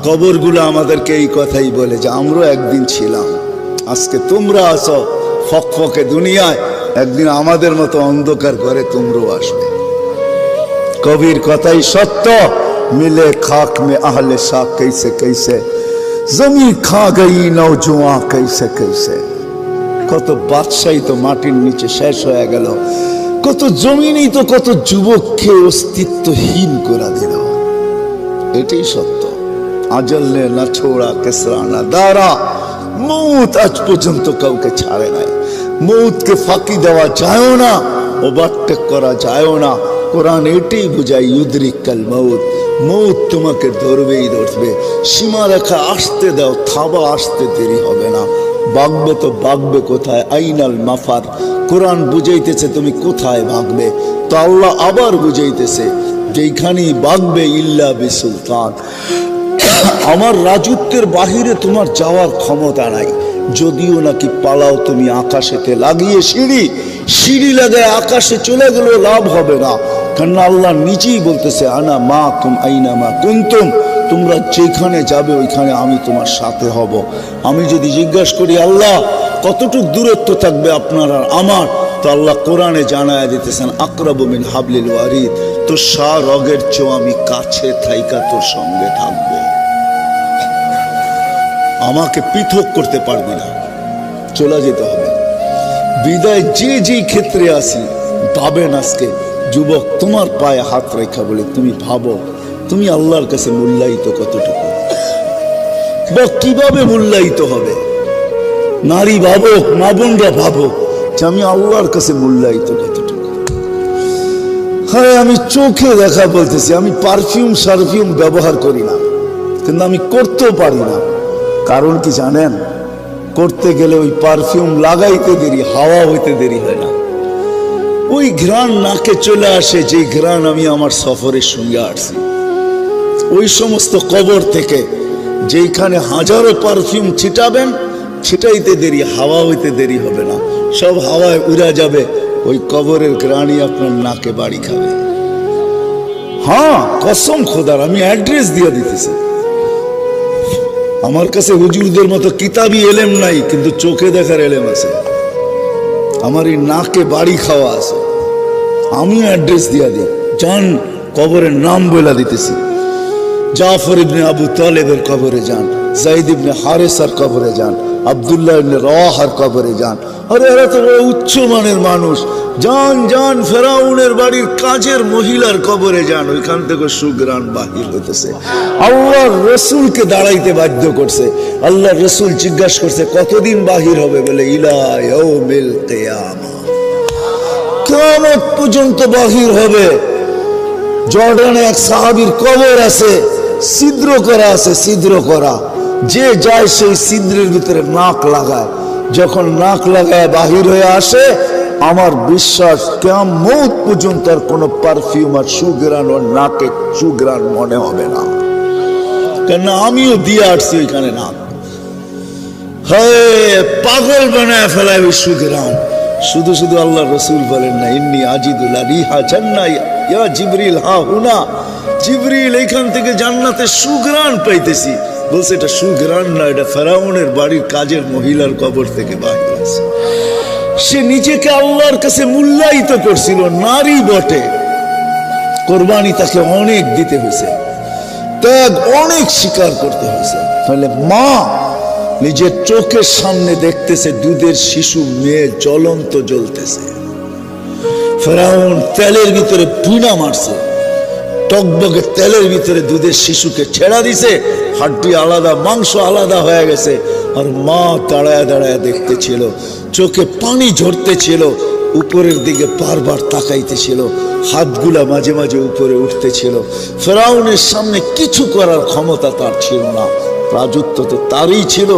কবরগুলো আমাদেরকে এই কথাই বলে যে আমরা একদিন ছিলাম, আজকে তোমরা আসো ফকফকে দুনিয়ায়, একদিন আমাদের মতো অন্ধকার করে তোমরাও আসবে। কবির কথাই সত্য, মিলে খাক মে আহলে শাক कैसे कैसे জমি খা গই নওজোয়া कैसे कैसे। কত বাদশাহী তো মাটির নিচে শেষ হয়ে গেল, কত জমিনই তো কত যুবককে অস্তিত্বহীন করে দিল। এটাই সত্য। আজল নে না ছোড়া কেসরা না দারা, মৌত আজ পর্যন্ত কাউকে ছাড়ে নাই। মৌতকে ফাঁকি দেওয়া যায় না, ওভারটেক করা যায় না। কোরআন এটাই বুঝায় ইউদরিকাল মৌত, মৌত তোমাকে ধরবেই ধরবে। সীমারেখা আসতে দাও, থাবা আসতে দেরি হবে না। ভাগবে তো ভাগবে কোথায়, আইনাল মাফার। কোরআন বুঝাইতেছে তুমি কোথায় ভাগবে, তো আল্লাহ আবার বুঝাইতেছে যেখানেই ভাগবে ইল্লা বিসুলতান, আমার রাজত্বের বাহিরে তোমার যাওয়ার ক্ষমতা নাই। যদিও নাকি পালাও তুমি আকাশেতে লাগিয়ে সিঁড়ি, সিঁড়ি লাগায় আকাশে চলে গেলেও লাভ হবে না, কারণ আল্লাহ নিজেই বলতেছে আনা মা কুম আইনা মা কুনতুম, তোমরা যেখানে যাবে ওইখানে আমি তোমার সাথে হব। আমি যদি জিজ্ঞাসা করি আল্লাহ কতটুকু দূরত্ব থাকবে আপনার আর আমার, তো আল্লাহ কোরআনে জানায় দিতেছেন আকরাবু মিন হাবলিল ওয়ারিদ, তোর সা রগের চেয়েও আমি কাছে থাইকা তোর সঙ্গে থাকবো। আমাকে পৃথক করতে পারবি না, চলে যেতে হবে। বিদায় যে যেই ক্ষেত্রে আসি ভাবেন, আজকে যুবক তোমার পায়ে হাত রেখা বলে তুমি ভাবো তুমি আল্লাহর কাছে মূল্যায়িত কতটুকু, বা কিভাবে মূল্যায়িত হবে। নারী ভাবুক, মা বোনরা ভাবুক যে আমি আল্লাহর কাছে মূল্যায়িত কতটুকু। হ্যাঁ, আমি চোখে দেখা বলতেছি, আমি পারফিউম সারফিউম ব্যবহার করি না, কিন্তু আমি করতেও পারি না। কারণ কি জানেন, করতে গেলে ওই পারফিউম লাগাইতে দেরি, হাওয়া হইতে দেরি হয় না। ওই ঘ্রাণ নাকে চলে আসে, যে ঘ্রাণ আমি আমার সফরের সঙ্গে আসছি। ওই সমস্ত কবর থেকে যেখানে হাজারো পারফিউম ছিটাবেন, ছিটাইতে দেরি, হাওয়া হইতে দেরি হবে না, সব হাওয়ায় উড়া যাবে। ওই কবরের ঘ্রাণই আপনার নাকে বাড়ি খাবে। হ্যাঁ, কসম খোদার, আমি অ্যাড্রেস দিয়ে দিতেছি। আমার কাছে হুজুরদের মতো কিতাবি এলেম নাই, কিন্তু চোখে দেখার এলেম আছে। আমার এই নাকে বাড়ি খাওয়া আছে। আমিও অ্যাড্রেস দিয়া দিই, যান কবরের নাম বলে দিতেছি। জাফর ইবনে আবু তালেবের কবরে যান, যায়েদ ইবনে হারেসার কবরে যান, আব্দুল্লাহ ইবনে রাওয়াহার কবরে যান। আরে এরা তো বড় উচ্চ মানের মানুষ। যান যান ফেরাউনের বাড়ির কাজের মহিলার কবরে যান, ওইখান থেকে সুগ্রাণ বাহির হইতেছে। আল্লাহর রসুলকে দাঁড়াইতে বাধ্য করছে। আল্লাহর রসুল জিজ্ঞাসা করছে কতদিন বাহির হবে, বলে ইলা ইয়াউমিল কিয়ামা, কিয়ামত পর্যন্ত বাহির হবে। জর্ডানে এক সাহাবীর কবর আছে, ছিদ্র করা আছে, ছিদ্র করা। যে যায় সেই ছিদ্রের ভিতরে নাক লাগায়, যখন নাক লাগায় বাহির হয়ে আসে, আমার বিশ্বাস কিয়ামত পর্যন্ত আর কোনো পারফিউম আর সুগ্রাণ ওর নাকে সুগ্রাণ মনে হবে না, কেন আমিও দিয়ে আসছি ওইখানে নাক। হ্যাঁ, পাগল বানায় ফেলায় ওই সুগ্রাণ। শুধু শুধু আল্লাহ রসুল বলেন না ইন্নী আজিদুল্লাহ রিহা জান্নাহ ইয়া জিবরিল হা হুনা, জিবরিল এইখান থেকে জান্নাতের সুগ্রাণ পাইতেছি। বলছে এটা সুগ্রাণ না, এটা ফেরাউনের বাড়ির কাজের মহিলার কবর থেকে বাহির আছে। সে নিজেকে আল্লাহর কাছে মূল্যায়িত করছিল, নারী বটে। কোরবানি তাকে অনেক দিতে হয়েছে, ত্যাগ অনেক স্বীকার করতে হয়েছে। তাহলে মা নিজের চোখের সামনে দেখতেছে দুধের শিশু মেয়ে জ্বলন্ত জ্বলতেছে। ফেরাউন তেলের ভিতরে পুনা মারছে, টকবকে তেলের ভিতরে দুধের শিশুকে ছেড়া দিছে, হাড্ডি আলাদা, মাংস আলাদা হয়ে গেছে। আর মা দাঁড়ায় দাঁড়ায় দেখতেছিল, চোখে পানি ঝরতেছিল, উপরের দিকে বারবার তাকাইতেছিল, হাতগুলা মাঝে মাঝে উপরে উঠতেছিল। ফেরাউনের সামনে কিছু করার ক্ষমতা তার ছিল না, রাজত্ব তো তারই ছিল।